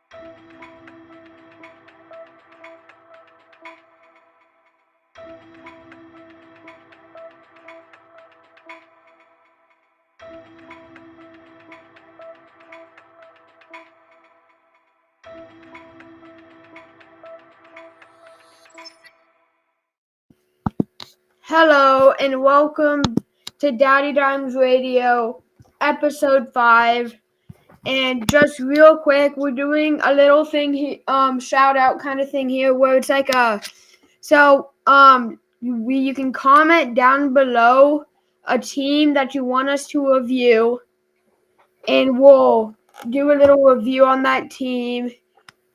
Hello and welcome to Daddy Dimes Radio, episode 5. And just real quick, we're doing a little thing, shout out kind of thing here, where it's like you can comment down below a team that you want us to review, and we'll do a little review on that team.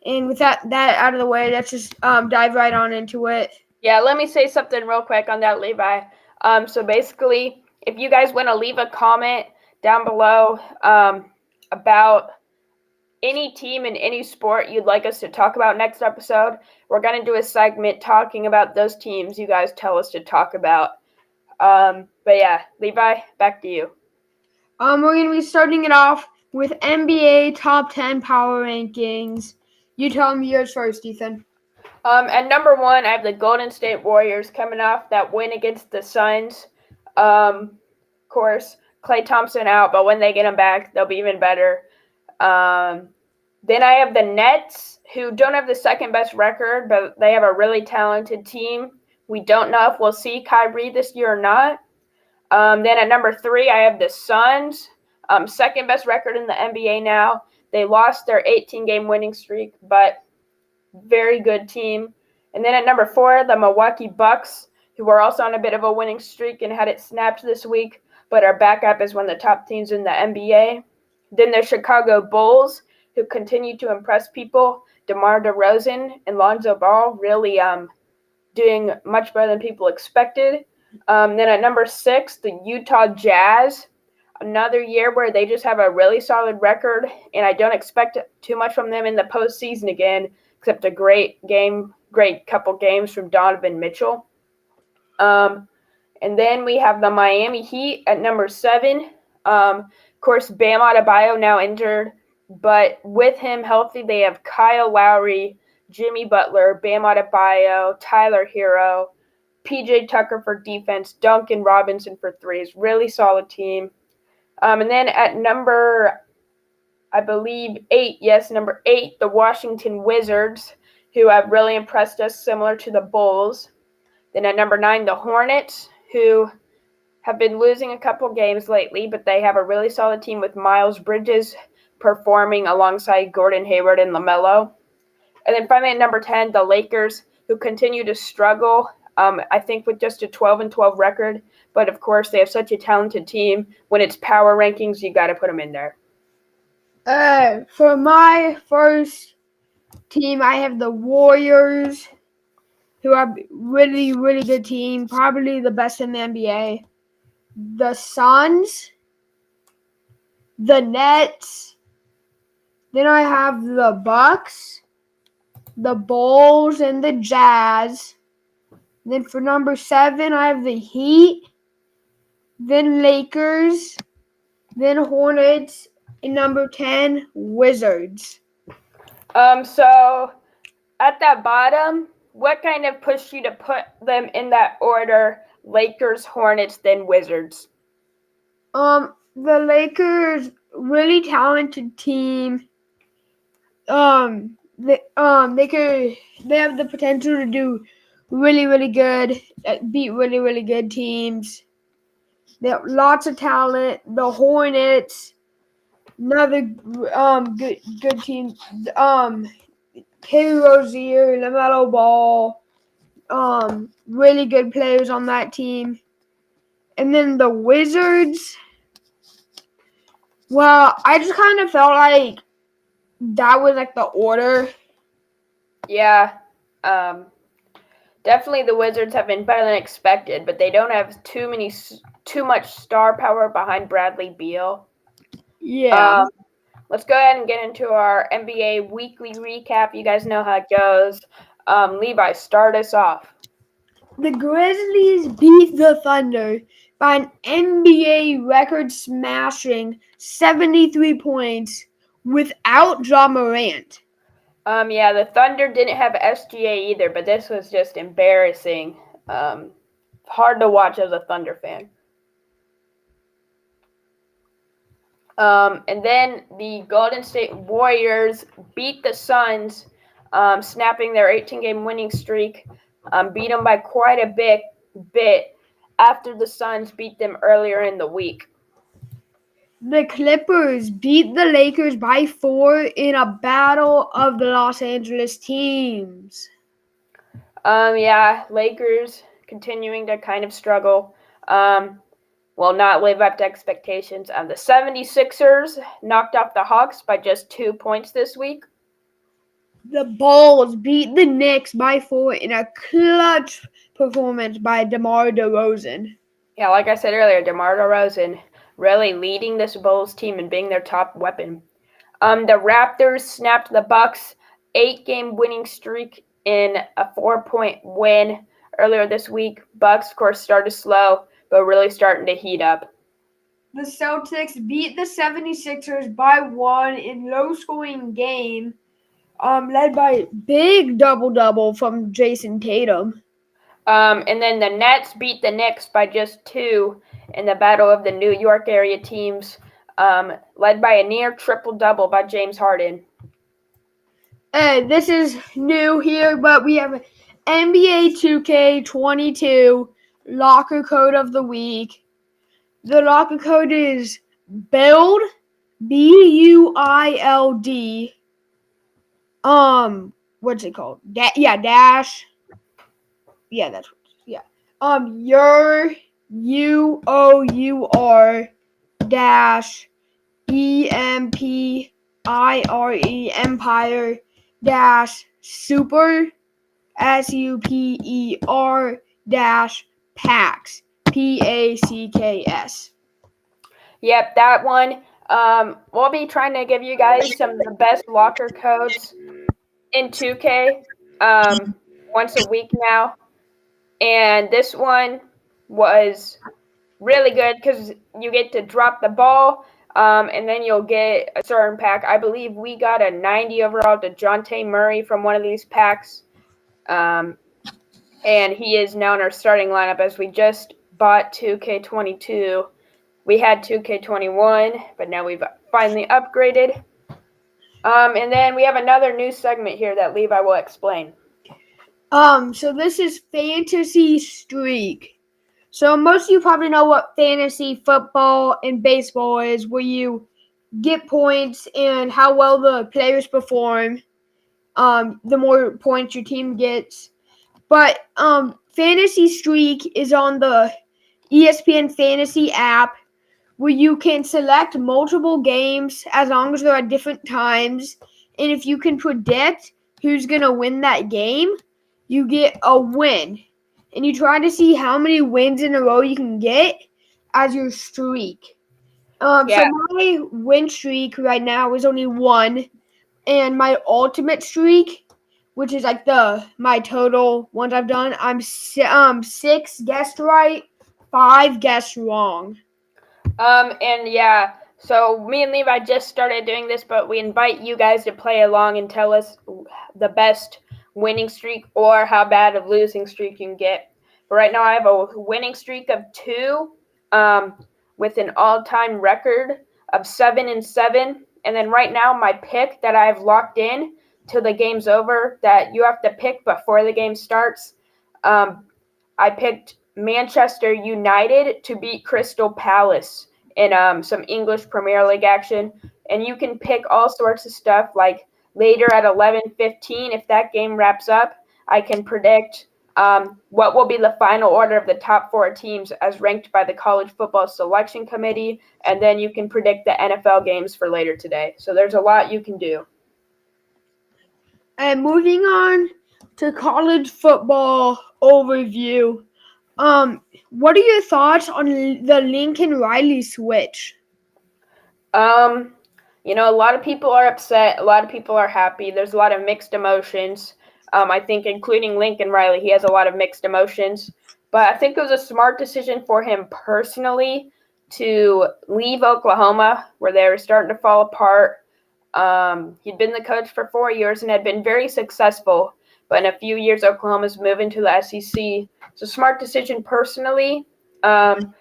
And with that out of the way, let's just dive right on into it. Yeah, let me say something real quick on that, Levi. So basically, if you guys want to leave a comment down below about any team in any sport you'd like us to talk about next episode, we're going to do a segment talking about those teams you guys tell us to talk about. But yeah, Levi, back to you. We're going to be starting it off with NBA top 10 power rankings. You tell me yours first, Ethan. At number 1, I have the Golden State Warriors coming off that win against the Suns. Of course, Klay Thompson out, but when they get him back, they'll be even better. Then I have the Nets, who don't have the second best record, but they have a really talented team. We don't know if we'll see Kyrie this year or not. Then at number 3, I have the Suns, second best record in the NBA now. They lost their 18-game winning streak, but very good team. And then at number 4, the Milwaukee Bucks, who are also on a bit of a winning streak and had it snapped this week, but are back up as one of the top teams in the NBA. Then the Chicago Bulls, who continue to impress people. DeMar DeRozan and Lonzo Ball really doing much better than people expected. Then at number 6, the Utah Jazz, another year where they just have a really solid record, and I don't expect too much from them in the postseason again, except a great couple games from Donovan Mitchell. And then we have the Miami Heat at number 7. Of course, Bam Adebayo now injured, but with him healthy, they have Kyle Lowry, Jimmy Butler, Bam Adebayo, Tyler Hero, PJ Tucker for defense, Duncan Robinson for threes. Really solid team. And then at number 8, the Washington Wizards, who have really impressed us, similar to the Bulls. Then at number 9, the Hornets, who have been losing a couple games lately, but they have a really solid team with Miles Bridges performing alongside Gordon Hayward and LaMelo. And then finally at number 10, the Lakers, who continue to struggle, I think with just a 12-12 record. But, of course, they have such a talented team. When it's power rankings, you got to put them in there. For my first team, I have the Warriors, who are really, really good team, probably the best in the NBA. The Suns, the Nets, then I have the Bucks, the Bulls, and the Jazz. Then for number 7, I have the Heat, then Lakers, then Hornets, and number 10, Wizards. So at that bottom, what kind of pushed you to put them in that order? Lakers, Hornets, then Wizards. The Lakers, really talented team. They have the potential to do really, really good, beat really, really good teams. They have lots of talent. The Hornets, another good team. Terry Rozier, LaMelo Ball, really good players on that team. And then the Wizards, well, I just kind of felt like that was like the order. Yeah. Definitely the Wizards have been better than expected, but they don't have too much star power behind Bradley Beal. Yeah. Let's go ahead and get into our NBA weekly recap. You guys know how it goes. Levi, start us off. The Grizzlies beat the Thunder by an NBA record-smashing 73 points without Ja Morant. Yeah, the Thunder didn't have SGA either, but this was just embarrassing. Hard to watch as a Thunder fan. And then the Golden State Warriors beat the Suns, snapping their 18-game winning streak. Beat them by quite a bit after the Suns beat them earlier in the week. The Clippers beat the Lakers by 4 in a battle of the Los Angeles teams. Yeah, Lakers continuing to kind of struggle. Will not live up to expectations. The 76ers knocked off the Hawks by just 2 points this week. The Bulls beat the Knicks by 4 in a clutch performance by DeMar DeRozan. Yeah, like I said earlier, DeMar DeRozan really leading this Bulls team and being their top weapon. The Raptors snapped the Bucks' 8-game winning streak in a 4-point win earlier this week. Bucks, of course, started slow, but really starting to heat up. The Celtics beat the 76ers by 1 in low-scoring game, led by big double-double from Jason Tatum. And then the Nets beat the Knicks by just 2 in the battle of the New York area teams, led by a near triple-double by James Harden. This is new here, but we have NBA 2K22 locker code of the week. The locker code is BUILD, BUILD. What's it called? Dash. Yeah, that's your UOUR dash EMPIRE Empire dash super SUPER dash packs PACKS. Yep, that one. We'll be trying to give you guys some of the best locker codes in 2K once a week now. And this one was really good because you get to drop the ball, and then you'll get a certain pack. I believe we got a 90 overall DeJounte Murray from one of these packs. And he is now in our starting lineup as we just bought 2K22. We had 2K21, but now we've finally upgraded. And then we have another new segment here that Levi will explain. So this is Fantasy Streak. So most of you probably know what fantasy football and baseball is, where you get points and how well the players perform. The more points your team gets. But Fantasy Streak is on the ESPN Fantasy app, where you can select multiple games as long as they're at different times. And if you can predict who's going to win that game, you get a win. And you try to see how many wins in a row you can get as your streak. So my win streak right now is only 1. And my ultimate streak, which is like my total ones I've done, I'm 6 guessed right, 5 guessed wrong. And yeah, so me and Levi just started doing this, but we invite you guys to play along and tell us the best winning streak or how bad of losing streak you can get. But right now I have a winning streak of 2, with an all-time record of 7-7. And then right now my pick that I've locked in till the game's over that you have to pick before the game starts. I picked Manchester United to beat Crystal Palace in some English Premier League action. And you can pick all sorts of stuff, like later at 11:15, if that game wraps up, I can predict what will be the final order of the top 4 teams as ranked by the College Football Selection Committee. And then you can predict the NFL games for later today. So there's a lot you can do. And moving on to college football overview. What are your thoughts on the Lincoln Riley switch? A lot of people are upset. A lot of people are happy. There's a lot of mixed emotions. I think including Lincoln Riley, he has a lot of mixed emotions. But I think it was a smart decision for him personally to leave Oklahoma, where they were starting to fall apart, He'd been the coach for 4 years and had been very successful, but in a few years, Oklahoma's moving to the SEC. It's a smart decision personally, and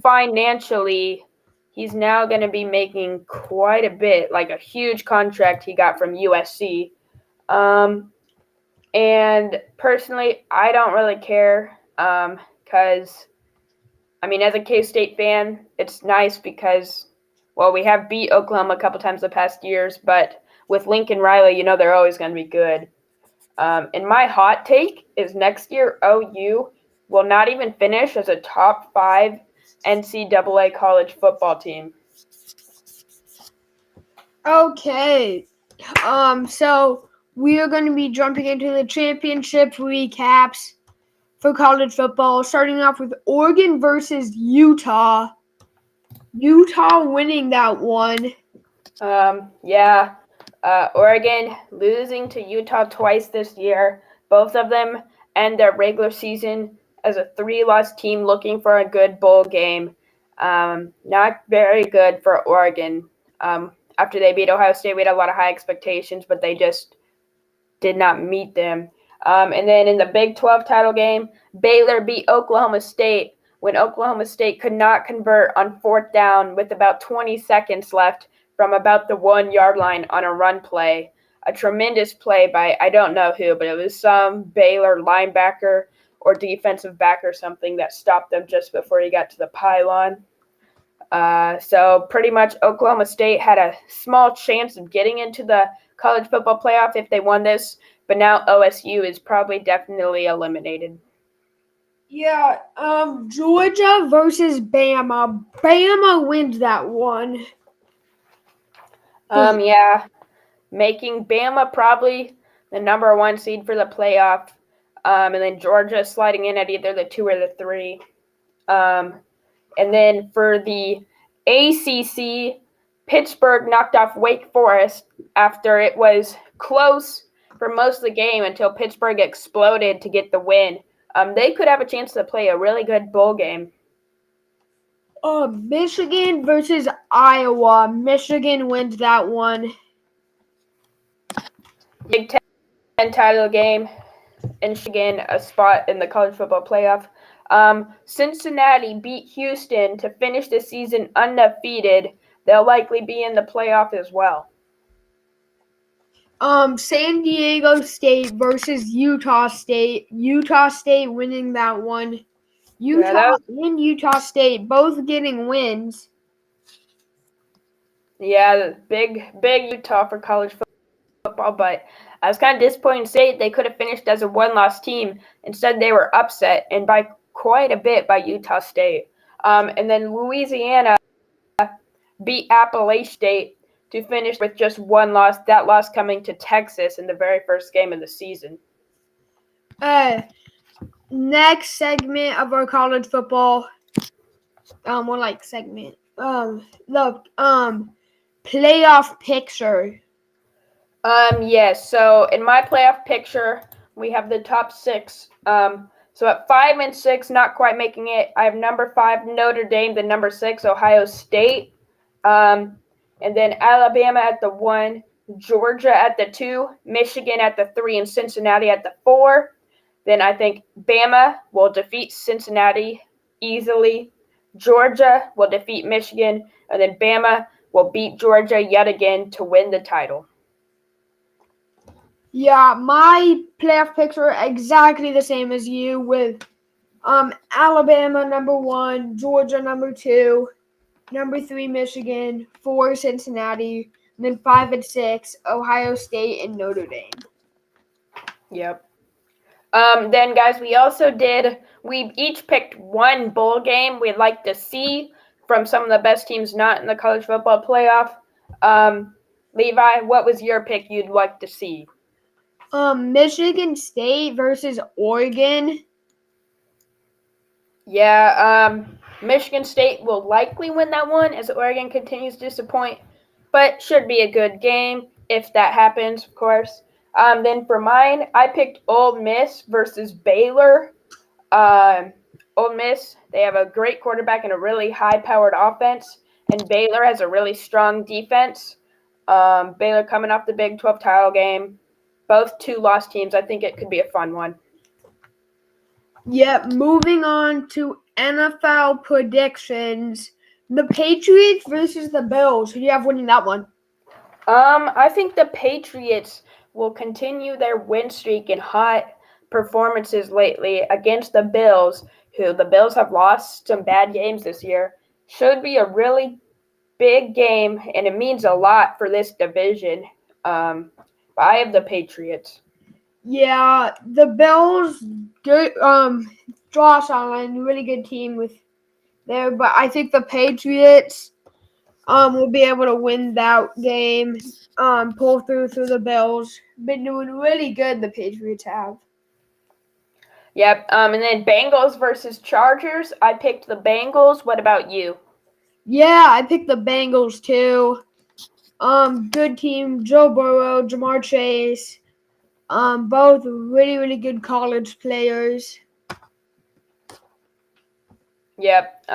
financially. He's now going to be making quite a bit, like a huge contract he got from USC. And personally, I don't really care because, as a K-State fan, it's nice because, well, we have beat Oklahoma a couple times the past years, but with Lincoln Riley, they're always going to be good. And my hot take is next year OU will not even finish as a top 5 NCAA college football team. Okay. So we are going to be jumping into the championship recaps for college football, starting off with Oregon versus Utah. Utah winning that one. Oregon losing to Utah twice this year. Both of them end their regular season as a 3-loss team looking for a good bowl game. Not very good for Oregon. After they beat Ohio State, we had a lot of high expectations, but they just did not meet them. And then in the Big 12 title game, Baylor beat Oklahoma State when Oklahoma State could not convert on 4th down with about 20 seconds left from about the 1-yard line on a run play. A tremendous play by I don't know who, but it was some Baylor linebacker or defensive back or something that stopped them just before he got to the pylon. So pretty much Oklahoma State had a small chance of getting into the college football playoff if they won this, but now OSU is probably definitely eliminated. Yeah, Georgia versus Bama. Bama wins that one. Making Bama probably the number 1 seed for the playoff, and then Georgia sliding in at either the 2 or the 3. And then for the ACC, Pittsburgh knocked off Wake Forest after it was close for most of the game until Pittsburgh exploded to get the win. They could have a chance to play a really good bowl game. Michigan versus Iowa. Michigan wins that one. Big Ten title game in Michigan, a spot in the college football playoff. Cincinnati beat Houston to finish the season undefeated. They'll likely be in the playoff as well. San Diego State versus Utah State. Utah State winning that one. Utah and Utah State both getting wins. Yeah, big Utah for college football, but I was kind of disappointed in State. They could have finished as a 1-loss team. Instead, they were upset, and by quite a bit by Utah State. And then Louisiana beat Appalachian State to finish with just 1 loss, that loss coming to Texas in the very first game of the season. Next segment of our college football, the playoff picture. Yes, so in my playoff picture, we have the top 6. So at 5 and 6, not quite making it, I have number 5, Notre Dame, the number 6, Ohio State. And then Alabama at the 1, Georgia at the 2, Michigan at the 3, and Cincinnati at the 4. Then I think Bama will defeat Cincinnati easily. Georgia will defeat Michigan, and then Bama will beat Georgia yet again to win the title. Yeah, my playoff picture exactly the same as you with Alabama number 1, Georgia number 2, number 3 Michigan, 4 Cincinnati, and then 5 and 6 Ohio State and Notre Dame. Yep. Then guys, we each picked one bowl game we'd like to see from some of the best teams not in the college football playoff. Levi, what was your pick you'd like to see? Michigan State versus Oregon. Yeah, Michigan State will likely win that one as Oregon continues to disappoint, but should be a good game if that happens, of course. Then for mine, I picked Ole Miss versus Baylor. Ole Miss, they have a great quarterback and a really high-powered offense, and Baylor has a really strong defense. Baylor coming off the Big 12 title game. Both 2-loss teams. I think it could be a fun one. Yep, moving on to NFL predictions. The Patriots versus the Bills. Who do you have winning that one? I think the Patriots will continue their win streak and hot performances lately against the Bills, who the Bills have lost some bad games this year. Should be a really big game, and it means a lot for this division. But I have the Patriots. Yeah, the Bills, good. Josh Allen, really good team with there, but I think the Patriots will be able to win that game. Pull through the Bills. Been doing really good. The Patriots have. Yep. And then Bengals versus Chargers. I picked the Bengals. What about you? Yeah, I picked the Bengals too. Good team. Joe Burrow, Jamar Chase. Both really good college players. Yep.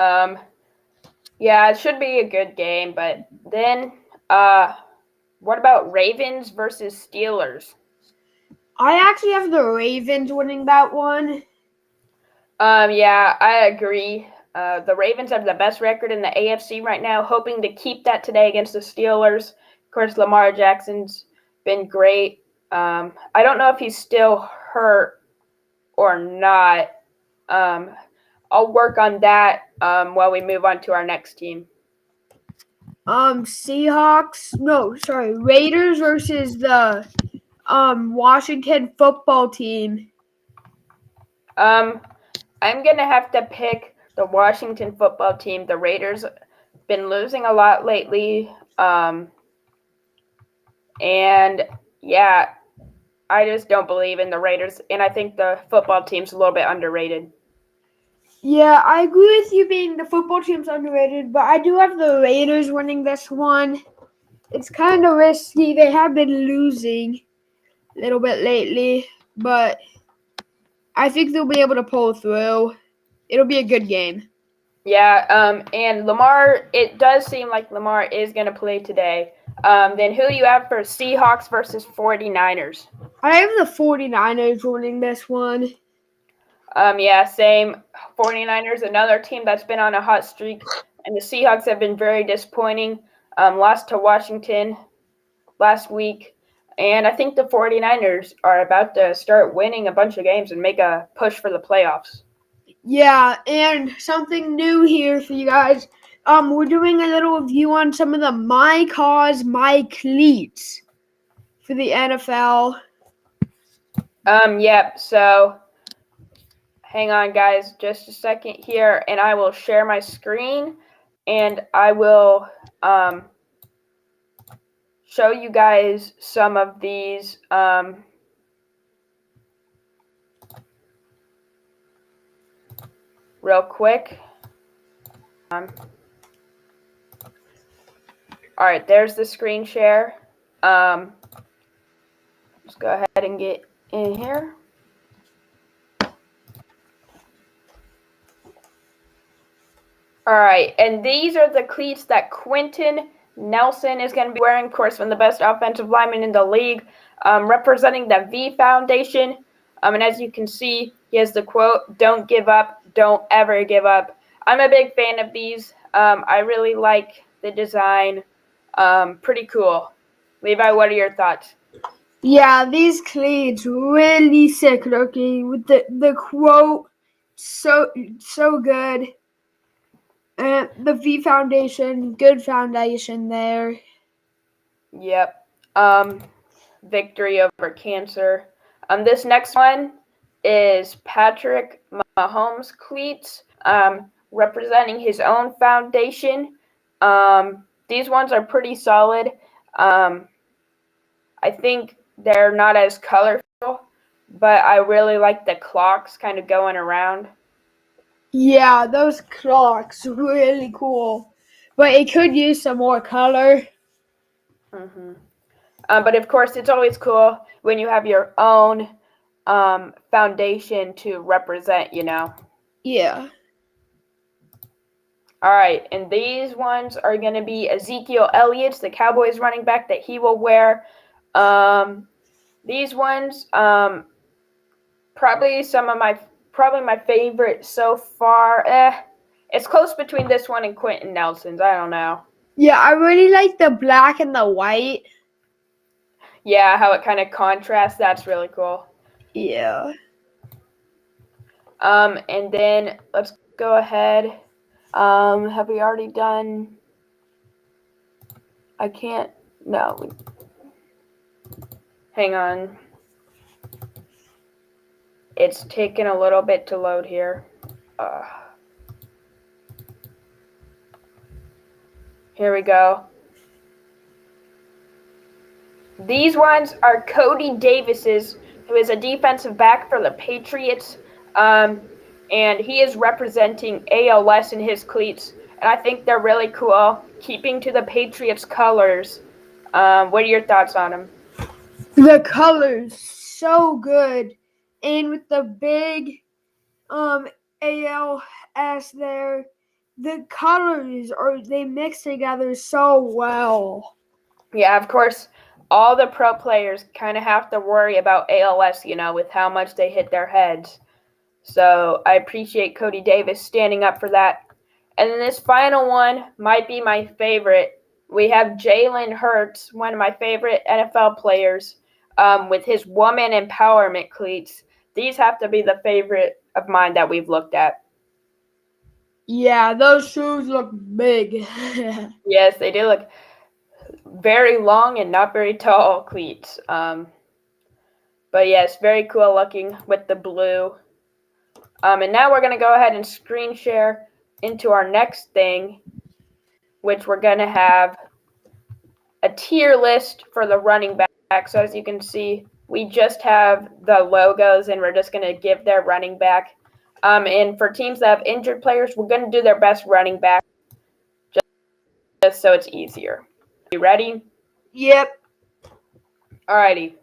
Yeah, it should be a good game. But then, what about Ravens versus Steelers? I actually have the Ravens winning that one. Yeah, I agree. The Ravens have the best record in the AFC right now, hoping to keep that today against the Steelers. Of course, Lamar Jackson's been great. I don't know if he's still hurt or not. I'll work on that while we move on to our next team. Raiders versus the Washington football team. I'm gonna have to pick the Washington football team. The Raiders been losing a lot lately, and yeah, I just don't believe in the Raiders, and I think the football team's a little bit underrated. Yeah, I agree with you being the football team's underrated, but I do have the Raiders winning this one. It's kind of risky. They have been losing a little bit lately, but I think they'll be able to pull through. It'll be a good game. Yeah, and Lamar, it does seem like Lamar is going to play today. Then who you have for Seahawks versus 49ers? I have the 49ers winning this one. Yeah, same. 49ers, another team that's been on a hot streak, and the Seahawks have been very disappointing. Lost to Washington last week, and I think the 49ers are about to start winning a bunch of games and make a push for the playoffs. Yeah, and something new here for you guys. We're doing a little review on some of the My Cause, My Cleats for the NFL. Yep, so hang on, guys, just a second here, and I will share my screen, and I will show you guys some of these real quick. All right, there's the screen share. Let's go ahead and get in here. All right, and these are the cleats that Quentin Nelson is going to be wearing, of course, from the best offensive lineman in the league, representing the V Foundation. And as you can see, he has the quote, "Don't give up, don't ever give up." I'm a big fan of these. I really like the design. Pretty cool. Levi, what are your thoughts? Yeah, these cleats really sick looking with the quote so good. The V Foundation, good foundation there. Yep. Victory over cancer. This next one is Patrick Mahomes cleats, representing his own foundation. These ones are pretty solid. I think they're not as colorful, but I really like the clocks kind of going around. Yeah, those clocks really cool, but it could use some more color. Mm-hmm. But of course, it's always cool when you have your own foundation to represent, you know. Yeah. All right, and these ones are going to be Ezekiel Elliott's, the Cowboys running back that he will wear. These ones, probably my favorite so far. It's close between this one and Quentin Nelson's. I don't know. Yeah, I really like the black and the white. Yeah, how it kind of contrasts. That's really cool. Yeah. And then let's go ahead. Have we already done? I can't. No. Hang on. It's taking a little bit to load here. Here we go. These ones are Cody Davis's, who is a defensive back for the Patriots. And he is representing ALS in his cleats. And I think they're really cool, keeping to the Patriots colors. What are your thoughts on them? The colors so good, and with the big ALS there, the colors they mix together so well. Yeah, of course, all the pro players kind of have to worry about ALS, with how much they hit their heads. So I appreciate Cody Davis standing up for that. And then this final one might be my favorite. We have Jalen Hurts, one of my favorite NFL players, with his woman empowerment cleats. These have to be the favorite of mine that we've looked at. Yeah, those shoes look big. Yes, they do look very long and not very tall cleats. But yes, very cool looking with the blue. And now we're going to go ahead and screen share into our next thing, which we're going to have a tier list for the running back. So as you can see, we just have the logos, and we're just going to give their running back. And for teams that have injured players, we're going to do their best running back just so it's easier. You ready? Yep. Alrighty.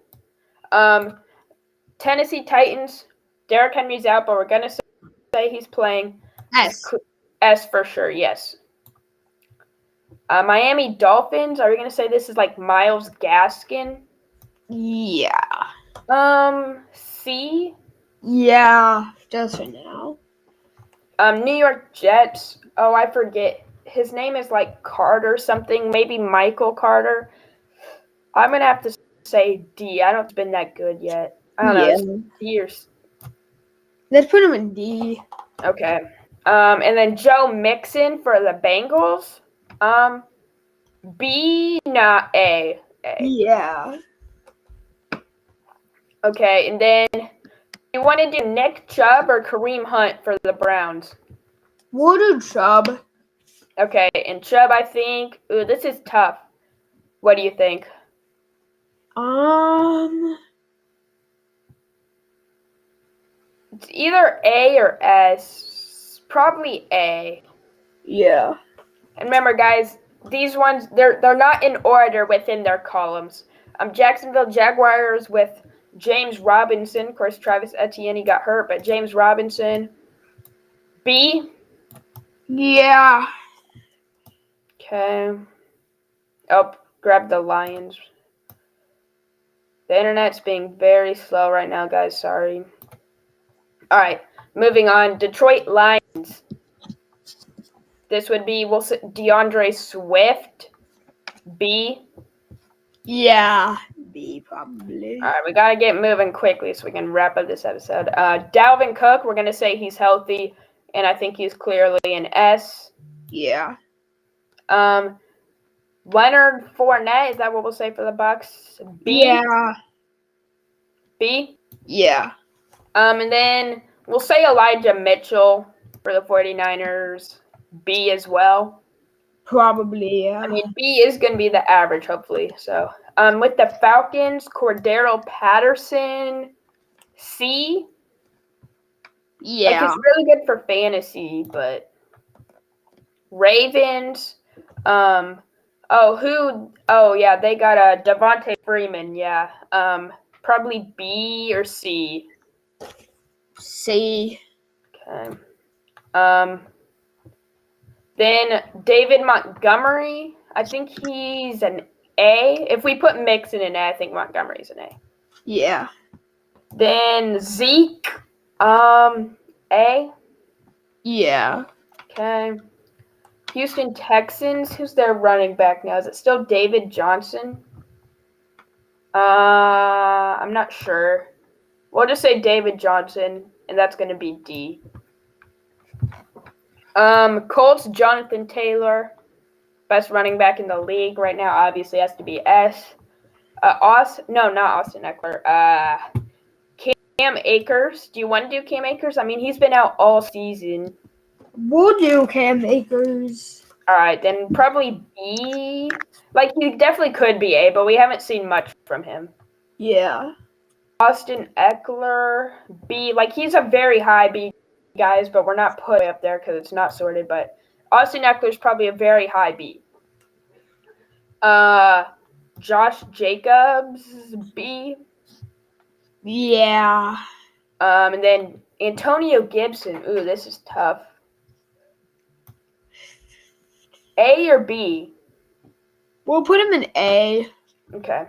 Tennessee Titans, Derrick Henry's out, but we're going to say he's playing. S. S for sure, yes. Miami Dolphins, are we going to say this is like Myles Gaskin? Yeah. C? Yeah, just for now. New York Jets, oh, I forget. His name is like Carter something, maybe Michael Carter. I'm going to have to say D. I don't think it's been that good yet. I don't know. Years. Let's put him in D. Okay. And then Joe Mixon for the Bengals. B, not A. Yeah. Okay, and then you want to do Nick Chubb or Kareem Hunt for the Browns? We'll do Chubb. Okay, and Chubb, I think. Ooh, this is tough. What do you think? It's either A or S. Probably A. Yeah. And remember, guys, these ones they're not in order within their columns. Jacksonville Jaguars with James Robinson. Of course, Travis Etienne got hurt, but James Robinson. B. Yeah. Okay. Oh, grab the Lions. The internet's being very slow right now, guys. Sorry. All right, moving on. Detroit Lions. This would be DeAndre Swift. B. Yeah. B probably. All right, we got to get moving quickly so we can wrap up this episode. Dalvin Cook, we're going to say he's healthy, and I think he's clearly an S. Yeah. Leonard Fournette, is that what we'll say for the Bucks? B? Yeah. B? Yeah. And then we'll say Elijah Mitchell for the 49ers. B as well. Probably, yeah. I mean, B is going to be the average, hopefully. So, with the Falcons, Cordero Patterson, C. Yeah. Like, it's really good for fantasy, but Ravens, they got a Devontae Freeman, yeah. Probably B or C. C. Okay. Then David Montgomery, I think he's an A. If we put Mixon in A, I think Montgomery's an A. Yeah. Then Zeke, A. Yeah. Okay. Houston Texans, who's their running back now? Is it still David Johnson? I'm not sure. We'll just say David Johnson, and that's going to be D. Colts, Jonathan Taylor, best running back in the league right now, obviously has to be S. Not Austin Eckler. Cam Akers. Do you want to do Cam Akers? I mean, he's been out all season. We'll do Cam Akers. All right, then probably B. Like, he definitely could be A, but we haven't seen much from him. Yeah. Austin Eckler, B. Like, he's a very high B, guys, but we're not putting up there because it's not sorted. But Austin Eckler's probably a very high B. Josh Jacobs, B. Yeah. And then Antonio Gibson. Ooh, this is tough. A or B? We'll put him in A. Okay.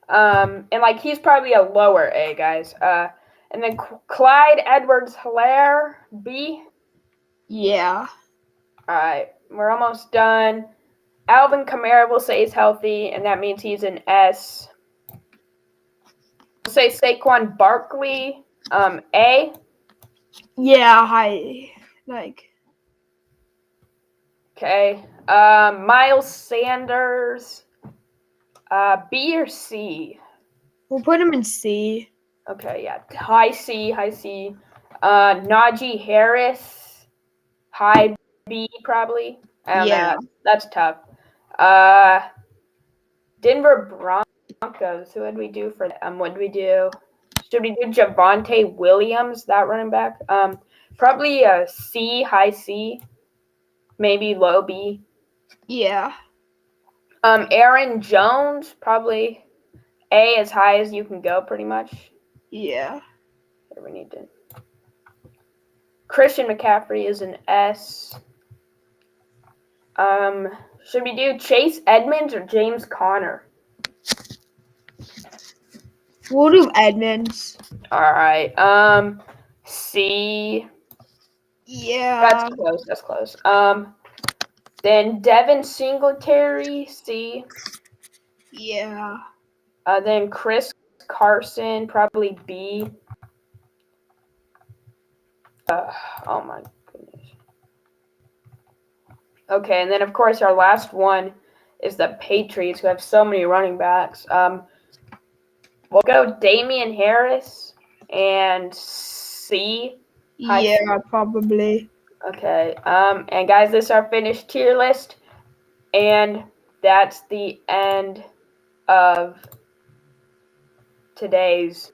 And like he's probably a lower A, guys. And then Clyde Edwards-Helaire, B. Yeah. All right, we're almost done. Alvin Kamara, we'll say he's healthy, and that means he's an S. We'll say Saquon Barkley, A. Yeah, high. Like. Okay. Miles Sanders, B or C? We'll put him in C. Okay, yeah. High C. Najee Harris, high B probably. I don't know. That's tough. Denver Broncos. Who would we do for them? What did we do? Should we do Javonte Williams, that running back? Probably a C, high C. Maybe low B. Yeah. Aaron Jones, probably A, as high as you can go, pretty much. Yeah. Here we need to. Christian McCaffrey is an S. Should we do Chase Edmonds or James Conner? We'll do Edmonds. All right. C. Yeah. That's close. Then Devin Singletary, C. Yeah. Then Chris Carson, probably B. Oh my goodness. Okay, and then of course our last one is the Patriots, who have so many running backs. We'll go Damian Harris and C. Yeah, probably. Okay. And guys, this is our finished tier list, and that's the end of today's